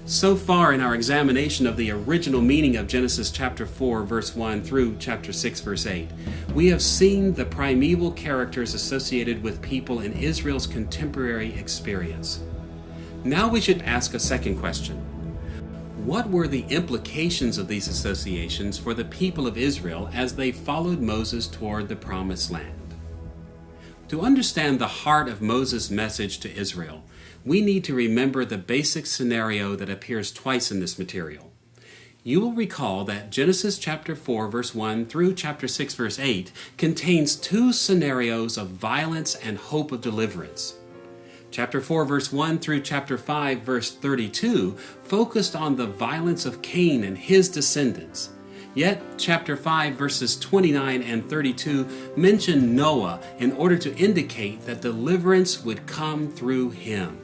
So far in our examination of the original meaning of Genesis chapter 4 verse 1 through chapter 6 verse 8, we have seen the primeval characters associated with people in Israel's contemporary experience. Now we should ask a second question. What were the implications of these associations for the people of Israel as they followed Moses toward the Promised Land? To understand the heart of Moses' message to Israel, we need to remember the basic scenario that appears twice in this material. You will recall that Genesis chapter 4 verse 1 through chapter 6 verse 8 contains two scenarios of violence and hope of deliverance. Chapter 4 verse 1 through chapter 5 verse 32 focused on the violence of Cain and his descendants. Yet, chapter 5 verses 29 and 32 mention Noah in order to indicate that deliverance would come through him.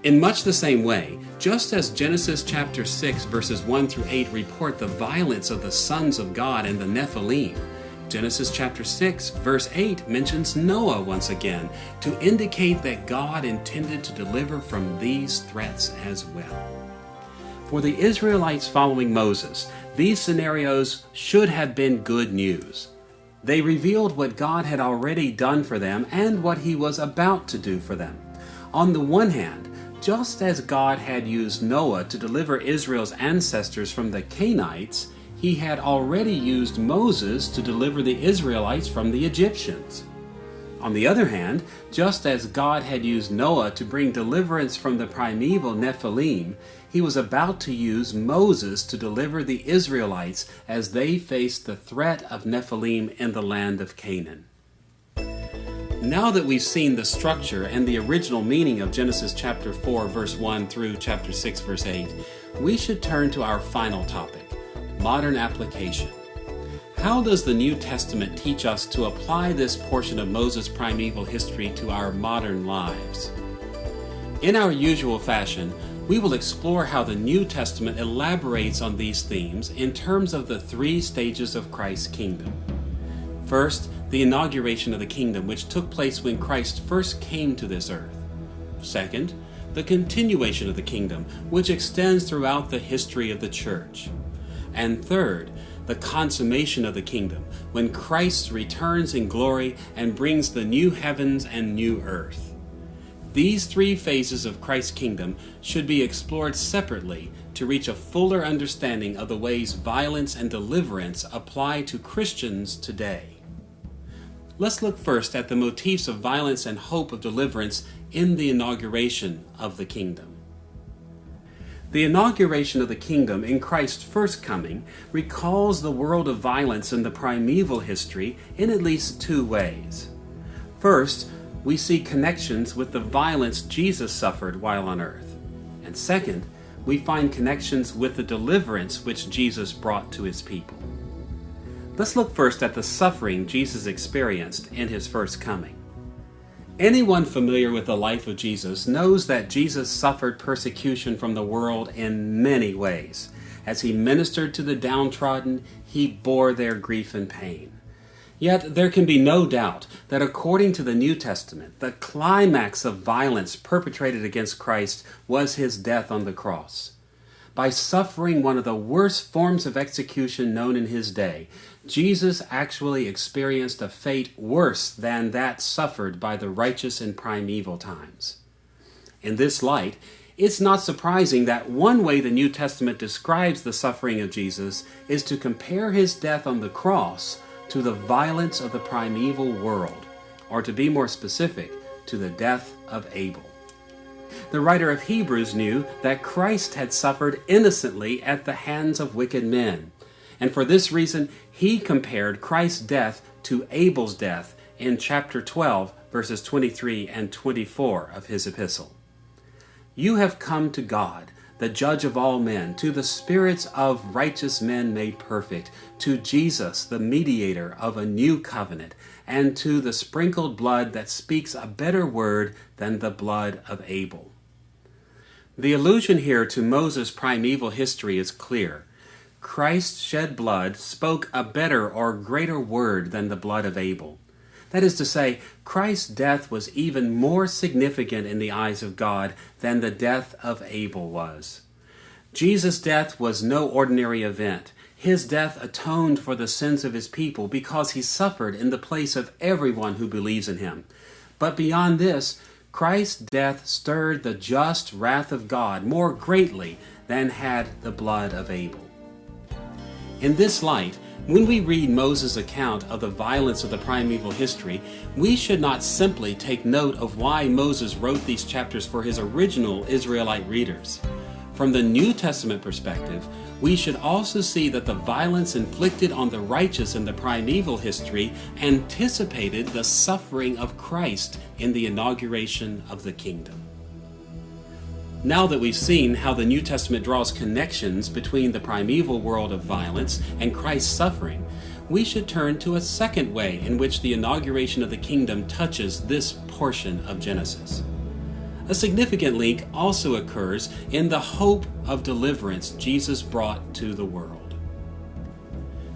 In much the same way, just as Genesis chapter 6 verses 1 through 8 report the violence of the sons of God and the Nephilim, Genesis chapter 6 verse 8 mentions Noah once again to indicate that God intended to deliver from these threats as well. For the Israelites following Moses, these scenarios should have been good news. They revealed what God had already done for them and what he was about to do for them. On the one hand, just as God had used Noah to deliver Israel's ancestors from the Canaanites, he had already used Moses to deliver the Israelites from the Egyptians. On the other hand, just as God had used Noah to bring deliverance from the primeval Nephilim, he was about to use Moses to deliver the Israelites as they faced the threat of Nephilim in the land of Canaan. Now that we've seen the structure and the original meaning of Genesis chapter 4 verse 1 through chapter 6 verse 8, we should turn to our final topic, modern application. How does the New Testament teach us to apply this portion of Moses' primeval history to our modern lives? In our usual fashion, we will explore how the New Testament elaborates on these themes in terms of the three stages of Christ's kingdom. First, the inauguration of the kingdom, which took place when Christ first came to this earth. Second, the continuation of the kingdom, which extends throughout the history of the church. And third, the consummation of the kingdom, when Christ returns in glory and brings the new heavens and new earth. These three phases of Christ's kingdom should be explored separately to reach a fuller understanding of the ways violence and deliverance apply to Christians today. Let's look first at the motifs of violence and hope of deliverance in the inauguration of the kingdom. The inauguration of the kingdom in Christ's first coming recalls the world of violence in the primeval history in at least two ways. First, we see connections with the violence Jesus suffered while on earth. And second, we find connections with the deliverance which Jesus brought to his people. Let's look first at the suffering Jesus experienced in his first coming. Anyone familiar with the life of Jesus knows that Jesus suffered persecution from the world in many ways. As he ministered to the downtrodden, he bore their grief and pain. Yet there can be no doubt that according to the New Testament, the climax of violence perpetrated against Christ was his death on the cross. By suffering one of the worst forms of execution known in his day, Jesus actually experienced a fate worse than that suffered by the righteous in primeval times. In this light, it's not surprising that one way the New Testament describes the suffering of Jesus is to compare his death on the cross to the violence of the primeval world, or to be more specific, to the death of Abel. The writer of Hebrews knew that Christ had suffered innocently at the hands of wicked men, and for this reason he compared Christ's death to Abel's death in chapter 12, verses 23 and 24 of his epistle. You have come to God, the judge of all men, to the spirits of righteous men made perfect, to Jesus, the mediator of a new covenant, and to the sprinkled blood that speaks a better word than the blood of Abel. The allusion here to Moses' primeval history is clear. Christ's shed blood spoke a better or greater word than the blood of Abel. That is to say, Christ's death was even more significant in the eyes of God than the death of Abel was. Jesus' death was no ordinary event. His death atoned for the sins of his people because he suffered in the place of everyone who believes in him. But beyond this, Christ's death stirred the just wrath of God more greatly than had the blood of Abel. In this light, when we read Moses' account of the violence of the primeval history, we should not simply take note of why Moses wrote these chapters for his original Israelite readers. From the New Testament perspective, we should also see that the violence inflicted on the righteous in the primeval history anticipated the suffering of Christ in the inauguration of the kingdom. Now that we've seen how the New Testament draws connections between the primeval world of violence and Christ's suffering, we should turn to a second way in which the inauguration of the kingdom touches this portion of Genesis. A significant link also occurs in the hope of deliverance Jesus brought to the world.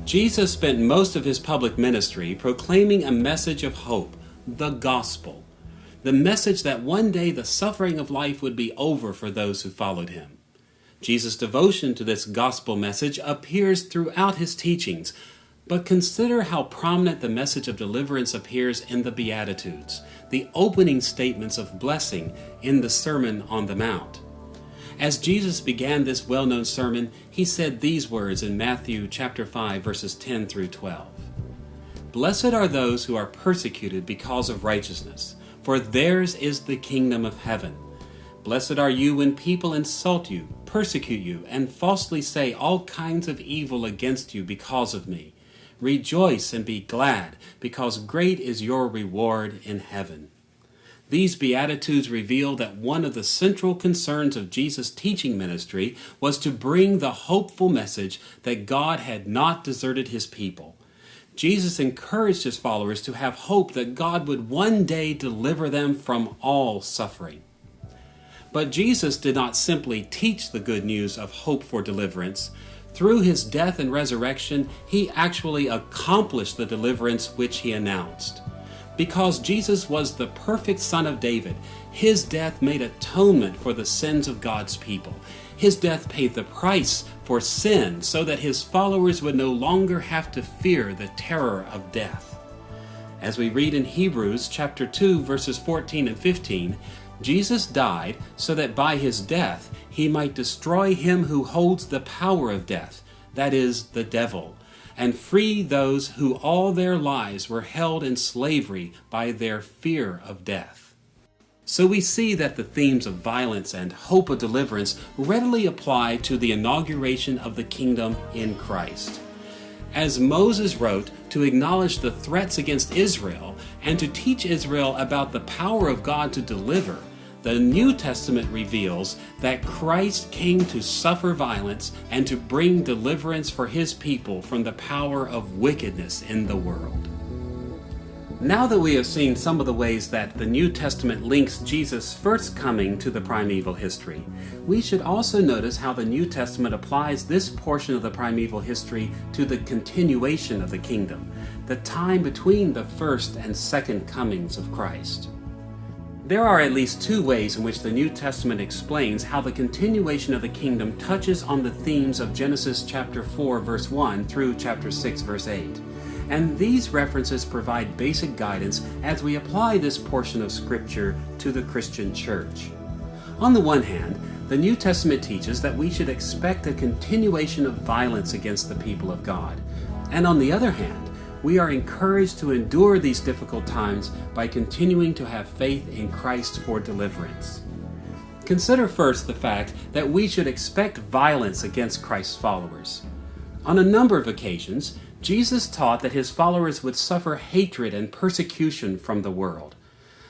Jesus spent most of his public ministry proclaiming a message of hope, the gospel, the message that one day the suffering of life would be over for those who followed him. Jesus' devotion to this gospel message appears throughout his teachings, but consider how prominent the message of deliverance appears in the Beatitudes, the opening statements of blessing in the Sermon on the Mount. As Jesus began this well-known sermon, he said these words in Matthew chapter 5, verses 10 through 12. "Blessed are those who are persecuted because of righteousness, for theirs is the kingdom of heaven. Blessed are you when people insult you, persecute you, and falsely say all kinds of evil against you because of me. Rejoice and be glad, because great is your reward in heaven." These Beatitudes reveal that one of the central concerns of Jesus' teaching ministry was to bring the hopeful message that God had not deserted his people. Jesus encouraged his followers to have hope that God would one day deliver them from all suffering. But Jesus did not simply teach the good news of hope for deliverance. Through his death and resurrection, he actually accomplished the deliverance which he announced. Because Jesus was the perfect Son of David, his death made atonement for the sins of God's people. His death paid the price for sin so that his followers would no longer have to fear the terror of death. As we read in Hebrews chapter 2, verses 14 and 15, Jesus died so that by his death he might destroy him who holds the power of death, that is, the devil, and free those who all their lives were held in slavery by their fear of death. So we see that the themes of violence and hope of deliverance readily apply to the inauguration of the kingdom in Christ. As Moses wrote to acknowledge the threats against Israel and to teach Israel about the power of God to deliver, the New Testament reveals that Christ came to suffer violence and to bring deliverance for his people from the power of wickedness in the world. Now that we have seen some of the ways that the New Testament links Jesus' first coming to the primeval history, we should also notice how the New Testament applies this portion of the primeval history to the continuation of the kingdom, the time between the first and second comings of Christ. There are at least two ways in which the New Testament explains how the continuation of the kingdom touches on the themes of Genesis chapter 4, verse 1 through chapter 6, verse 8. And these references provide basic guidance as we apply this portion of Scripture to the Christian church. On the one hand, the New Testament teaches that we should expect a continuation of violence against the people of God. And on the other hand, we are encouraged to endure these difficult times by continuing to have faith in Christ for deliverance. Consider first the fact that we should expect violence against Christ's followers. On a number of occasions, Jesus taught that his followers would suffer hatred and persecution from the world.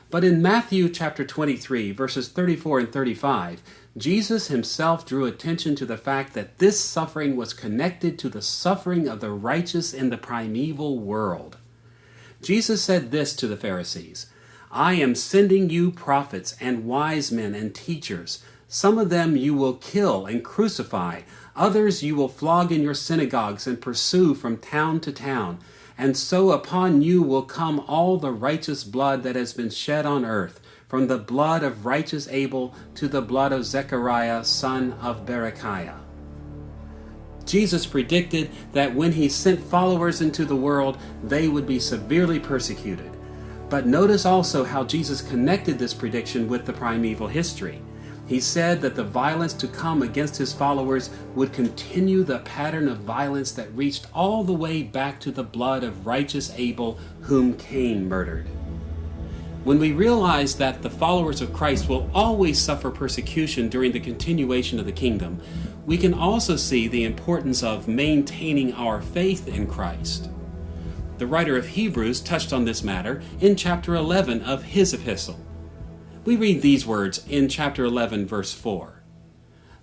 But in Matthew chapter 23, verses 34 and 35, Jesus himself drew attention to the fact that this suffering was connected to the suffering of the righteous in the primeval world. Jesus said this to the Pharisees, "I am sending you prophets and wise men and teachers. Some of them you will kill and crucify. Others you will flog in your synagogues and pursue from town to town. And so upon you will come all the righteous blood that has been shed on earth, from the blood of righteous Abel to the blood of Zechariah, son of Berechiah. Jesus predicted that when he sent followers into the world, they would be severely persecuted. But notice also how Jesus connected this prediction with the primeval history. He said that the violence to come against his followers would continue the pattern of violence that reached all the way back to the blood of righteous Abel, whom Cain murdered. When we realize that the followers of Christ will always suffer persecution during the continuation of the kingdom, we can also see the importance of maintaining our faith in Christ. The writer of Hebrews touched on this matter in chapter 11 of his epistle. We read these words in chapter 11, verse 4.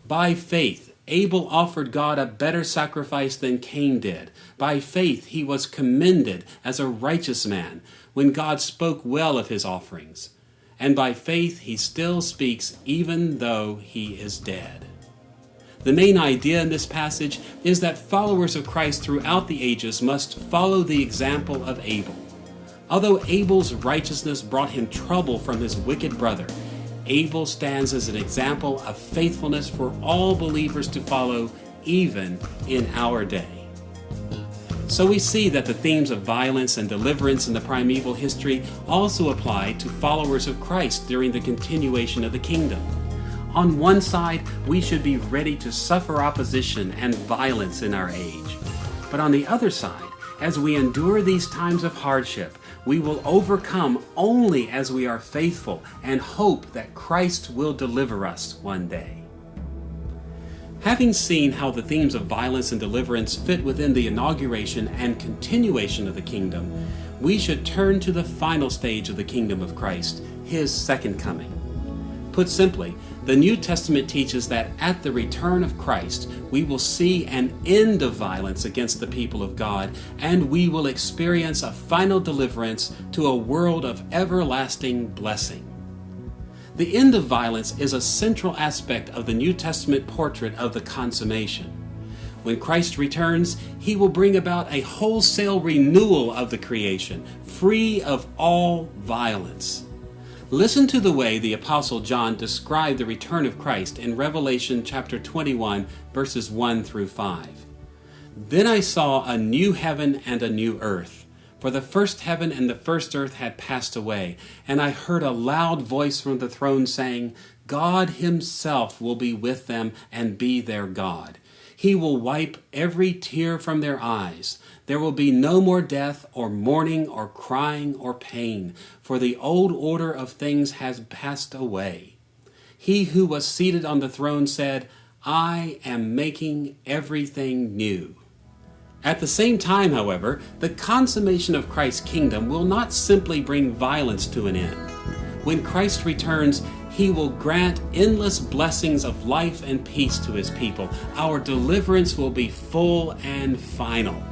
By faith, Abel offered God a better sacrifice than Cain did. By faith, he was commended as a righteous man when God spoke well of his offerings. And by faith, he still speaks even though he is dead. The main idea in this passage is that followers of Christ throughout the ages must follow the example of Abel. Although Abel's righteousness brought him trouble from his wicked brother, Abel stands as an example of faithfulness for all believers to follow, even in our day. So we see that the themes of violence and deliverance in the primeval history also apply to followers of Christ during the continuation of the kingdom. On one side, we should be ready to suffer opposition and violence in our age. But on the other side, as we endure these times of hardship, we will overcome only as we are faithful and hope that Christ will deliver us one day. Having seen how the themes of violence and deliverance fit within the inauguration and continuation of the kingdom, we should turn to the final stage of the kingdom of Christ, his second coming. Put simply, the New Testament teaches that at the return of Christ, we will see an end of violence against the people of God, and we will experience a final deliverance to a world of everlasting blessing. The end of violence is a central aspect of the New Testament portrait of the consummation. When Christ returns, he will bring about a wholesale renewal of the creation, free of all violence. Listen to the way the Apostle John described the return of Christ in Revelation chapter 21, verses 1 through 5. Then I saw a new heaven and a new earth, for the first heaven and the first earth had passed away, and I heard a loud voice from the throne saying, God himself will be with them and be their God. He will wipe every tear from their eyes. There will be no more death or mourning or crying or pain, for the old order of things has passed away. He who was seated on the throne said, I am making everything new. At the same time, however, the consummation of Christ's kingdom will not simply bring violence to an end. When Christ returns, he will grant endless blessings of life and peace to his people. Our deliverance will be full and final.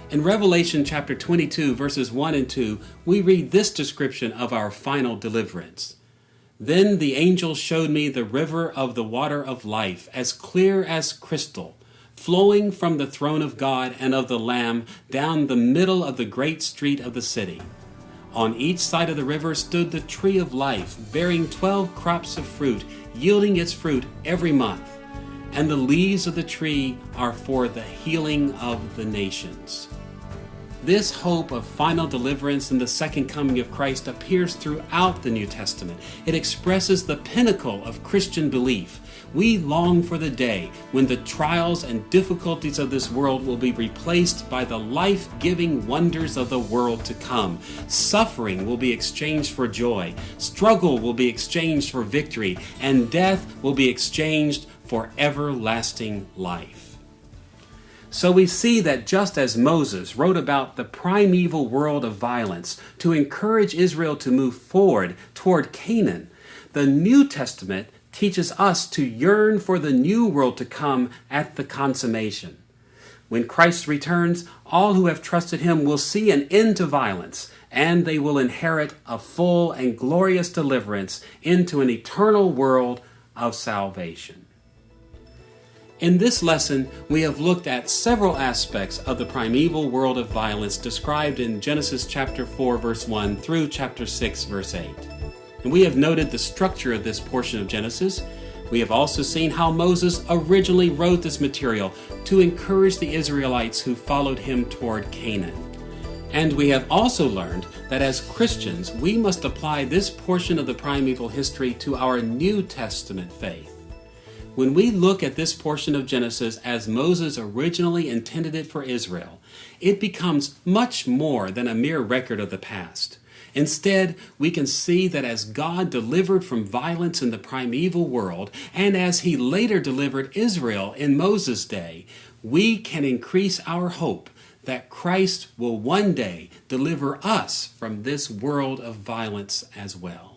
In Revelation chapter 22, verses 1 and 2, we read this description of our final deliverance. Then the angel showed me the river of the water of life, as clear as crystal, flowing from the throne of God and of the Lamb down the middle of the great street of the city. On each side of the river stood the tree of life, bearing 12 crops of fruit, yielding its fruit every month. And the leaves of the tree are for the healing of the nations. This hope of final deliverance in the second coming of Christ appears throughout the New Testament. It expresses the pinnacle of Christian belief. We long for the day when the trials and difficulties of this world will be replaced by the life-giving wonders of the world to come. Suffering will be exchanged for joy, struggle will be exchanged for victory, and death will be exchanged for everlasting life. So we see that just as Moses wrote about the primeval world of violence to encourage Israel to move forward toward Canaan, the New Testament teaches us to yearn for the new world to come at the consummation. When Christ returns, all who have trusted him will see an end to violence, and they will inherit a full and glorious deliverance into an eternal world of salvation. In this lesson, we have looked at several aspects of the primeval world of violence described in Genesis chapter 4 verse 1 through chapter 6 verse 8. And we have noted the structure of this portion of Genesis. We have also seen how Moses originally wrote this material to encourage the Israelites who followed him toward Canaan. And we have also learned that as Christians, we must apply this portion of the primeval history to our New Testament faith. When we look at this portion of Genesis as Moses originally intended it for Israel, it becomes much more than a mere record of the past. Instead, we can see that as God delivered from violence in the primeval world, and as he later delivered Israel in Moses' day, we can increase our hope that Christ will one day deliver us from this world of violence as well.